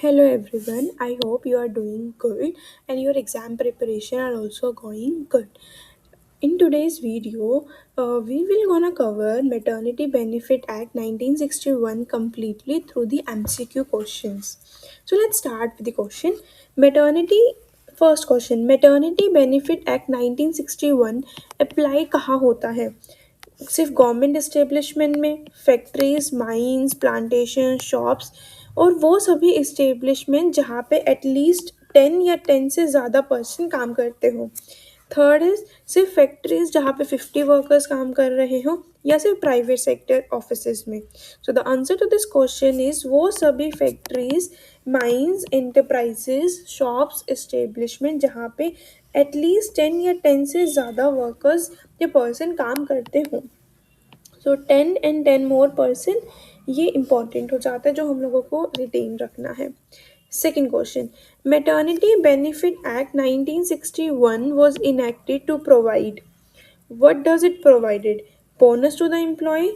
Hello everyone, I hope you are doing good and your exam preparation are also going good. In today's video, we will gonna cover Maternity Benefit Act 1961 completely through the MCQ questions. So let's start with the question. Maternity First question, Maternity Benefit Act 1961 apply कहाँ होता है? सिर्फ government establishment में, factories, mines, plantation, shops और वो सभी establishment जहाँ पे एटलीस्ट 10 से ज़्यादा पर्सन काम करते हो। थर्ड इज सिर्फ फैक्ट्रीज जहाँ पे 50 वर्कर्स काम कर रहे हो या सिर्फ प्राइवेट सेक्टर ऑफिसेज में। So the answer to this question is वो सभी factories, mines, enterprises, shops, establishment जहाँ पे एटलीस्ट 10 से ज़्यादा वर्कर्स या पर्सन काम करते हों। सो 10 and 10 more पर्सन ये इंपॉर्टेंट हो जाता है जो हम लोगों को रिटेन रखना है। Second question, maternity benefit act 1961 was enacted to provide, what does it provided? Bonus to the employee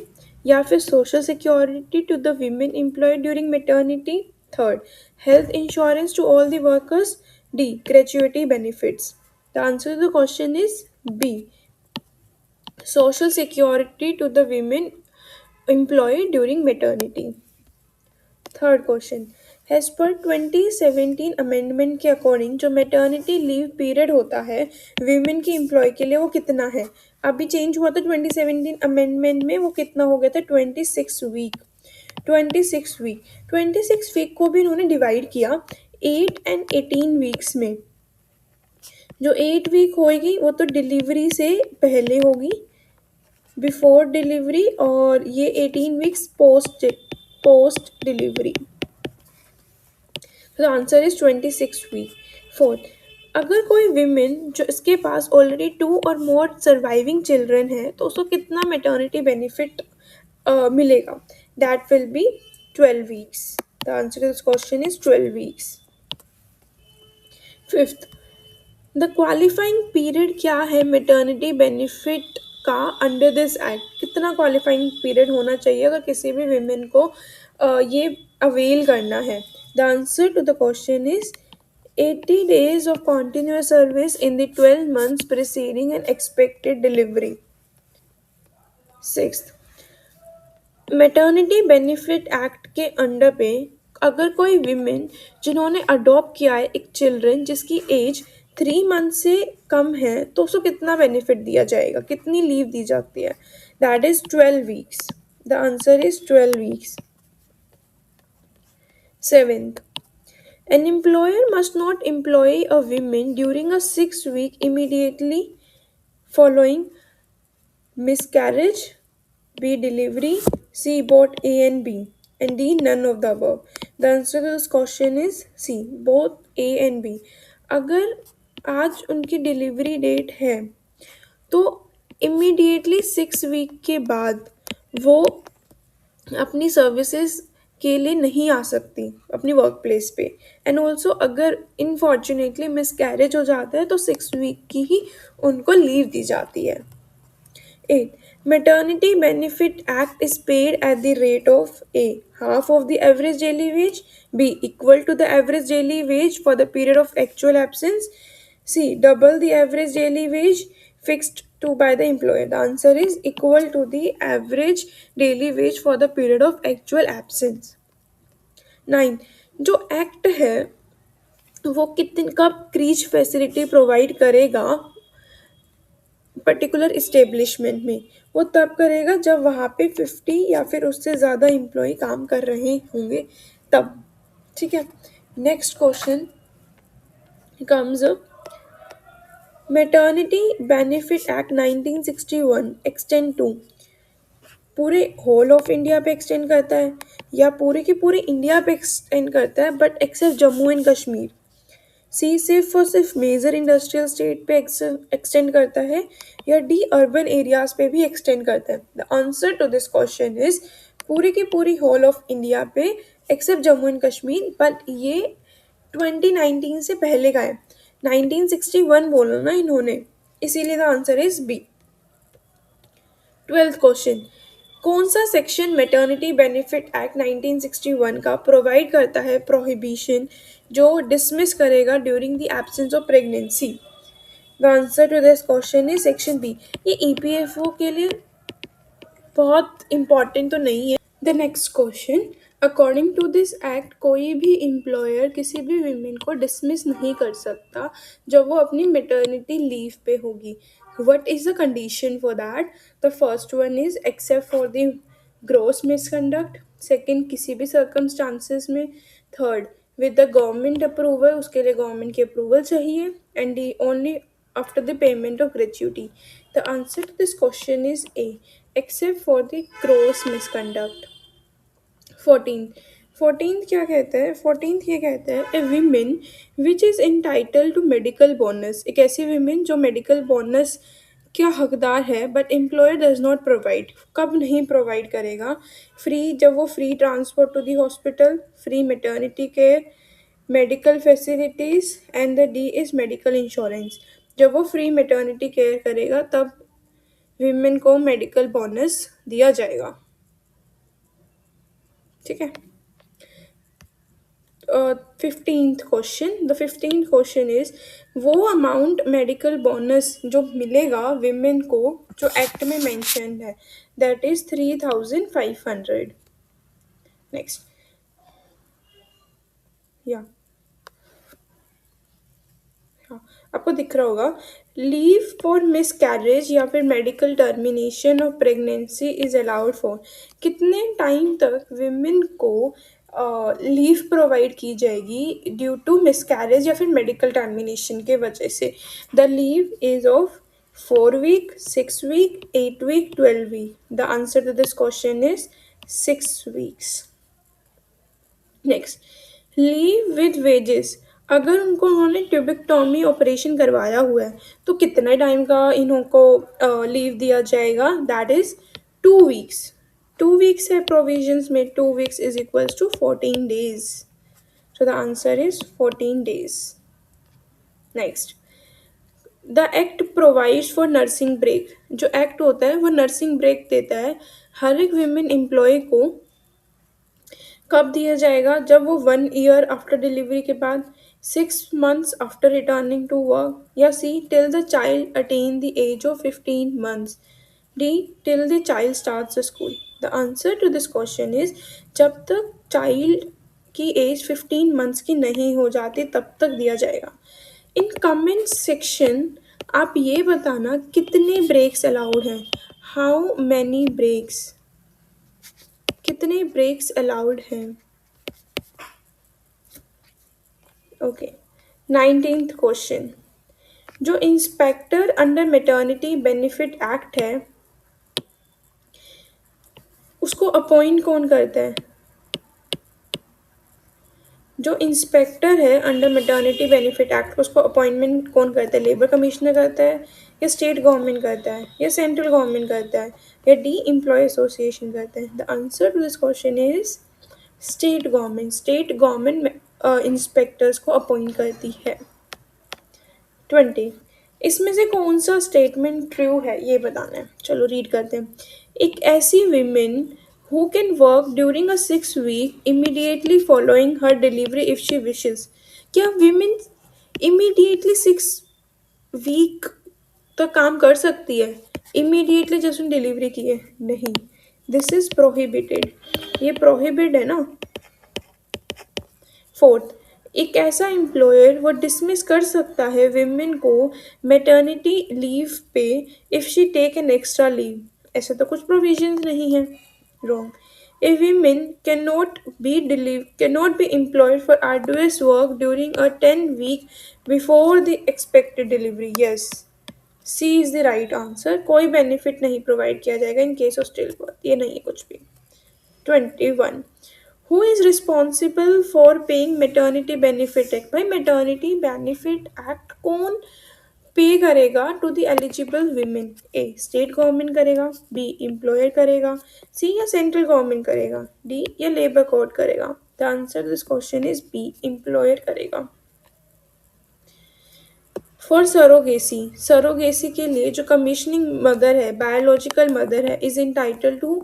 या फिर social security to the women employed during maternity? Third, health insurance to all the workers? D, gratuity benefits. The answer to the question is B, social security to the women employed during maternity. Third question, as per 2017 amendment के according जो maternity leave period होता है women की employ के लिए वो कितना है? अभी चेंज हुआ था 2017 अमेंडमेंट में, वो कितना हो गया था? 26 वीक। 26 वीक, 26 वीक को भी इन्होंने डिवाइड किया 8 and 18 वीक्स में। जो 8 वीक होगी वो तो डिलीवरी से पहले होगी, बिफोर डिलीवरी, और ये 18 वीक्स पोस्ट डिलीवरी। तो आंसर इज 26 वीक। फोर्थ, अगर कोई विमेन जो इसके पास ऑलरेडी 2 और मोर सर्वाइविंग चिल्ड्रन है तो उसको कितना मैटरनिटी बेनिफिट मिलेगा? That will be 12 weeks. The answer to this question is 12 weeks. Fifth, the qualifying period क्या है मैटरनिटी बेनिफिट का अंडर दिस एक्ट? कितना क्वालिफाइंग पीरियड होना चाहिए अगर किसी भी विमेन को ये अवेल करना है? The answer to the question is 80 days of continuous service in the 12 months preceding an expected delivery. Sixth, maternity benefit act के अंडर पे अगर कोई विमेन जिन्होंने अडॉप्ट किया है एक चिल्ड्रन जिसकी एज 3 मंथ से कम है तो उसको कितना बेनिफिट दिया जाएगा, कितनी लीव दी जाती है? That is 12 weeks. The answer is 12 weeks. Seventh, an employer must not employ a woman during a 6 week immediately following miscarriage, B, delivery, C, both A and B, and D, none of the above. The answer to this question is C, both A and B. अगर आज उनकी delivery date है तो immediately 6 week के बाद वो अपनी services के लिए नहीं आ सकती अपनी वर्क प्लेस पे। एंड ऑल्सो अगर इनफॉर्चुनेटली मिसकैरेज हो जाता है तो 6 वीक की ही उनको लीव दी जाती है। 8. Maternity Benefit Act is paid at the rate of A, half of the average daily wage, B, equal to the average daily wage for the period of actual absence, C, double the average daily wage fixed to by the employer. The answer is equal to the average daily wage for the period of actual absence. 9. जो act है वो कितने कब crèche facility provide करेगा particular establishment में? वो तब करेगा जब वहाँ पे 50 या फिर उससे ज़्यादा एम्प्लॉय काम कर रहे होंगे तब। ठीक है, next question comes maternity benefit act 1961 extend to पूरे होल ऑफ इंडिया पे एक्सटेंड करता है या पूरे के पूरे इंडिया पे एक्सटेंड करता है but except Jammu and Kashmir? See, सिर्फ और सिर्फ मेजर इंडस्ट्रियल स्टेट पे एक्सटेंड करता है या डी, अर्बन एरियाज पे भी एक्सटेंड करता है? The answer to this question is पूरी की पूरी होल ऑफ इंडिया पे except Jammu and Kashmir, but ये 2019 से पहले का है। 1961 बोला ना इन्होंने, इसीलिए the answer is B. Twelfth question, कौन सा सेक्शन मैटरनिटी बेनिफिट एक्ट 1961 का प्रोवाइड करता है प्रोहिबिशन जो डिसमिस करेगा during the absence of pregnancy? The answer to this question is section B. ये ईपीएफओ के लिए बहुत इंपॉर्टेंट तो नहीं है। The next question, according to this act कोई भी एम्प्लॉयर किसी भी वीमेन को डिसमिस नहीं कर सकता जब वो अपनी मेटर्निटी लीव पे होगी। What is the condition for that? The first one is except for the gross misconduct, second किसी भी सर्कमस्टांसिस में, third with the government approval, उसके लिए गवर्नमेंट की अप्रूवल चाहिए, and D only after the payment of gratuity. The answer to this question is A, except for the gross misconduct. 14th, 14th क्या कहता है? 14th ये कहता है a women which is entitled to medical bonus, एक ऐसी women जो medical bonus क्या हकदार है but employer does not provide. कब नहीं प्रोवाइड करेगा? फ्री, जब वो free transport to the hospital, free maternity care, medical facilities, and the D is medical insurance. जब वो फ्री मेटर्निटी केयर करेगा तब विमेन को मेडिकल बोनस दिया जाएगा। ठीक है। 15th question, the 15th question is वो अमाउंट मेडिकल बोनस जो मिलेगा विमेन को जो एक्ट में मेंशन है, दैट इज 3500। नेक्स्ट, या हाँ, आपको दिख रहा होगा, लीव फॉर मिस कैरेज या फिर medical termination of pregnancy is allowed for, कितने टाइम तक विमेन को लीव प्रोवाइड की जाएगी ड्यू टू मिस कैरेज या फिर मेडिकल टर्मिनेशन के वजह से? The leave is of 4 week, 6 week, 8 week, 12 week. The answer to this question is 6 weeks. Next, leave with wages, अगर उनको उन्होंने ट्यूबिक्टोमी ऑपरेशन करवाया हुआ है तो कितने टाइम का इन्हों को लीव दिया जाएगा? That is 2 weeks. 2 वीक्स है प्रोविजंस में, 2 weeks is equals to 14 days। So the answer is 14 days। Next, the act provides for nursing break, जो एक्ट होता है वो नर्सिंग ब्रेक देता है हर एक विमेन एम्प्लॉय को। कब दिया जाएगा? जब वो 1 ईयर आफ्टर डिलीवरी के बाद, 6 months after returning to work, या C till the child attain the age of 15 months, D till the child starts school. The answer to this question is जब तक चाइल्ड की एज 15 months की नहीं हो जाती तब तक दिया जाएगा। इन कमेंट सेक्शन आप ये बताना कितने ब्रेक्स अलाउड हैं, हाउ मैनी ब्रेक्स, कितने ब्रेक्स अलाउड हैं। ओके। 19th क्वेश्चन, जो inspector under maternity benefit act है उसको अपॉइंट कौन करता है? जो इंस्पेक्टर है अंडर मैटरनिटी बेनिफिट एक्ट उसको अपॉइंटमेंट कौन करता है? लेबर कमिश्नर करता है, या स्टेट गवर्नमेंट करता है, या सेंट्रल गवर्नमेंट करता है, या डी एम्प्लॉय एसोसिएशन करता है? The answer to this question is state government. State government inspectors को अपॉइंट करती है। 20, इसमें से कौन सा स्टेटमेंट ट्रू है ये बताना है। चलो रीड करते हैं। एक ऐसी women who can work during a 6 week immediately following her delivery if she wishes, क्या विमेन इमीडिएटली 6 वीक तक काम कर सकती है इमीडिएटली जब उसने डिलीवरी की है? नहीं, दिस इज प्रोहिबिटेड, ये प्रोहिबिट है ना। फोर्थ, एक ऐसा एम्प्लॉयर वो डिसमिस कर सकता है विमेन को maternity leave pay if she take an extra leave, ऐसा तो कुछ प्रोविजंस नहीं है। Wrong, a women can not be employed for arduous work during a 10 week before the expected delivery. Yes, C is the right answer. कोई benefit नहीं provide किया जाएगा in case of still birth, ये नहीं है कुछ भी। 21, who is responsible for paying maternity benefit act? भाई मेटर्निटी बेनिफिट एक्ट कौन पे करेगा to the eligible women? A state government करेगा, बी एम्प्लॉयर करेगा, सी या सेंट्रल गवर्नमेंट करेगा, डी या लेबर कोड करेगा? The answer this question is B, employer करेगा। फॉर सरोगेसी, सरोगेसी के लिए जो कमीशनिंग मदर है, बायोलॉजिकल मदर है, is entitled to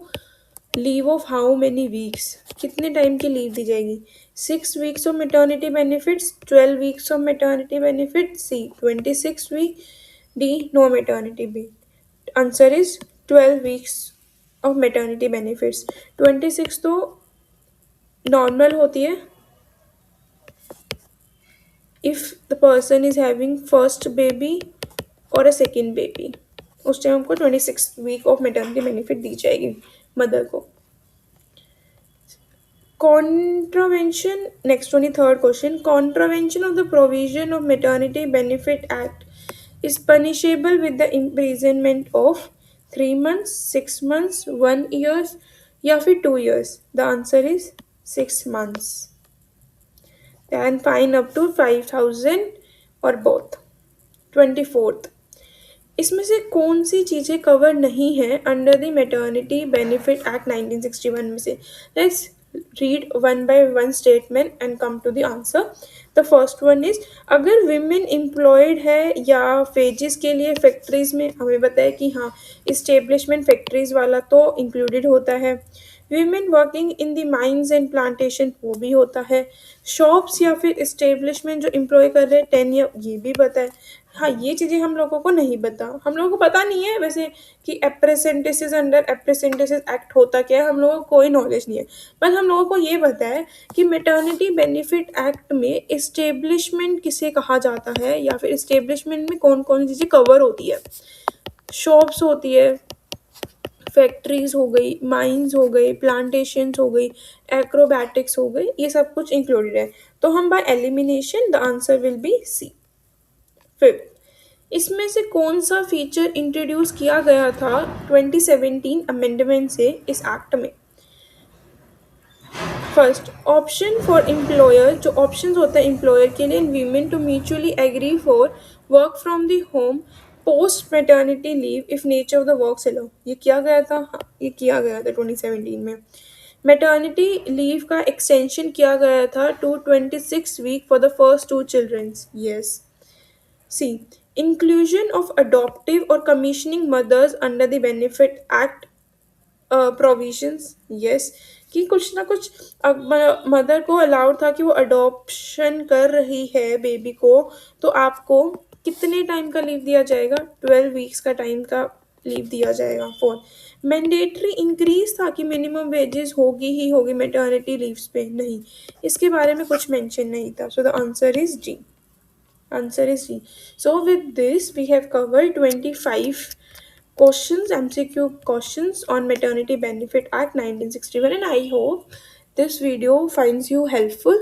leave of how many weeks, कितने टाइम की लीव दी जाएगी? 6 weeks of maternity benefits, 12 weeks of maternity benefit, C 26 week, D no maternity B. Answer is 12 weeks of maternity benefits. 26 तो normal होती है if the person is having first baby और a second baby, उस time हमको 26 week of maternity benefit दी जाएगी mother को। Contravention, next 23rd question. Contravention of the provision of Maternity Benefit Act is punishable with the imprisonment of 3 months, 6 months, 1 year या फिर 2 years. The answer is 6 months. And fine up to 5,000 or both. 24th. इसमें से कौन सी चीज़ें cover नहीं है under the maternity benefit act 1961 में से? Let's read one by one statement and come to the answer. The first one is, अगर women employed है या वेजेस के लिए फैक्ट्रीज में, हमें बताया कि हाँ इस्टेब्लिशमेंट फैक्ट्रीज वाला तो इंक्लूडेड होता है। Women working in the mines and plantation वो भी होता है। शॉप्स या फिर इस्टेब्लिशमेंट जो एम्प्लॉय कर रहे हैं 10 ईयर, ये भी पता है। हाँ ये चीज़ें हम लोगों को नहीं पता, हम लोगों को पता नहीं है वैसे कि एप्रेसेंटिसेस अंडर एप्रेसेंटिसेस एक्ट होता क्या है, हम लोगों को कोई नॉलेज नहीं है। बट हम लोगों को ये पता है कि मैटरनिटी बेनिफिट एक्ट में इस्टेब्लिशमेंट किसे कहा जाता है या फिर इस्टेब्लिशमेंट में कौन कौन सी चीज़ें कवर होती है। शॉप्स होती है, फैक्ट्रीज हो गई, माइंस हो गई, प्लांटेशंस हो गई, एक्रोबैटिक्स हो गई, ये सब कुछ इंक्लूडेड है। तो हम by elimination the answer will be C. Fifth, इसमें से कौन सा फीचर इंट्रोड्यूस किया गया था 2017 अमेंडमेंट से इस एक्ट में? फर्स्ट, ऑप्शन फॉर एम्प्लॉयर, जो ऑप्शंस होते हैं एम्प्लॉयर के लिए, women to mutually agree for work from the home post maternity leave if nature of the work allow, ये किया गया था। हाँ ये किया गया था 2017 में। मैटर्निटी लीव का एक्सटेंशन किया गया था to 26 week for the first 2 childrens, yes. C. Inclusion of adoptive or commissioning mothers under the Benefit Act provisions. Yes. कि कुछ ना कुछ मदर को अलाउड था कि वो अडॉप्शन कर रही है बेबी को, तो आपको कितने टाइम का लीव दिया जाएगा? 12 वीक्स का टाइम का लीव दिया जाएगा। फोर, मैंडेटरी इंक्रीज था कि मिनिमम वेजेस होगी ही होगी मैटरनिटी लीव्स पे? नहीं, इसके बारे में कुछ मेंशन नहीं था। सो the answer is D. Answer is C. So with this we have covered 25 questions, MCQ questions on Maternity Benefit Act 1961, and I hope this video finds you helpful.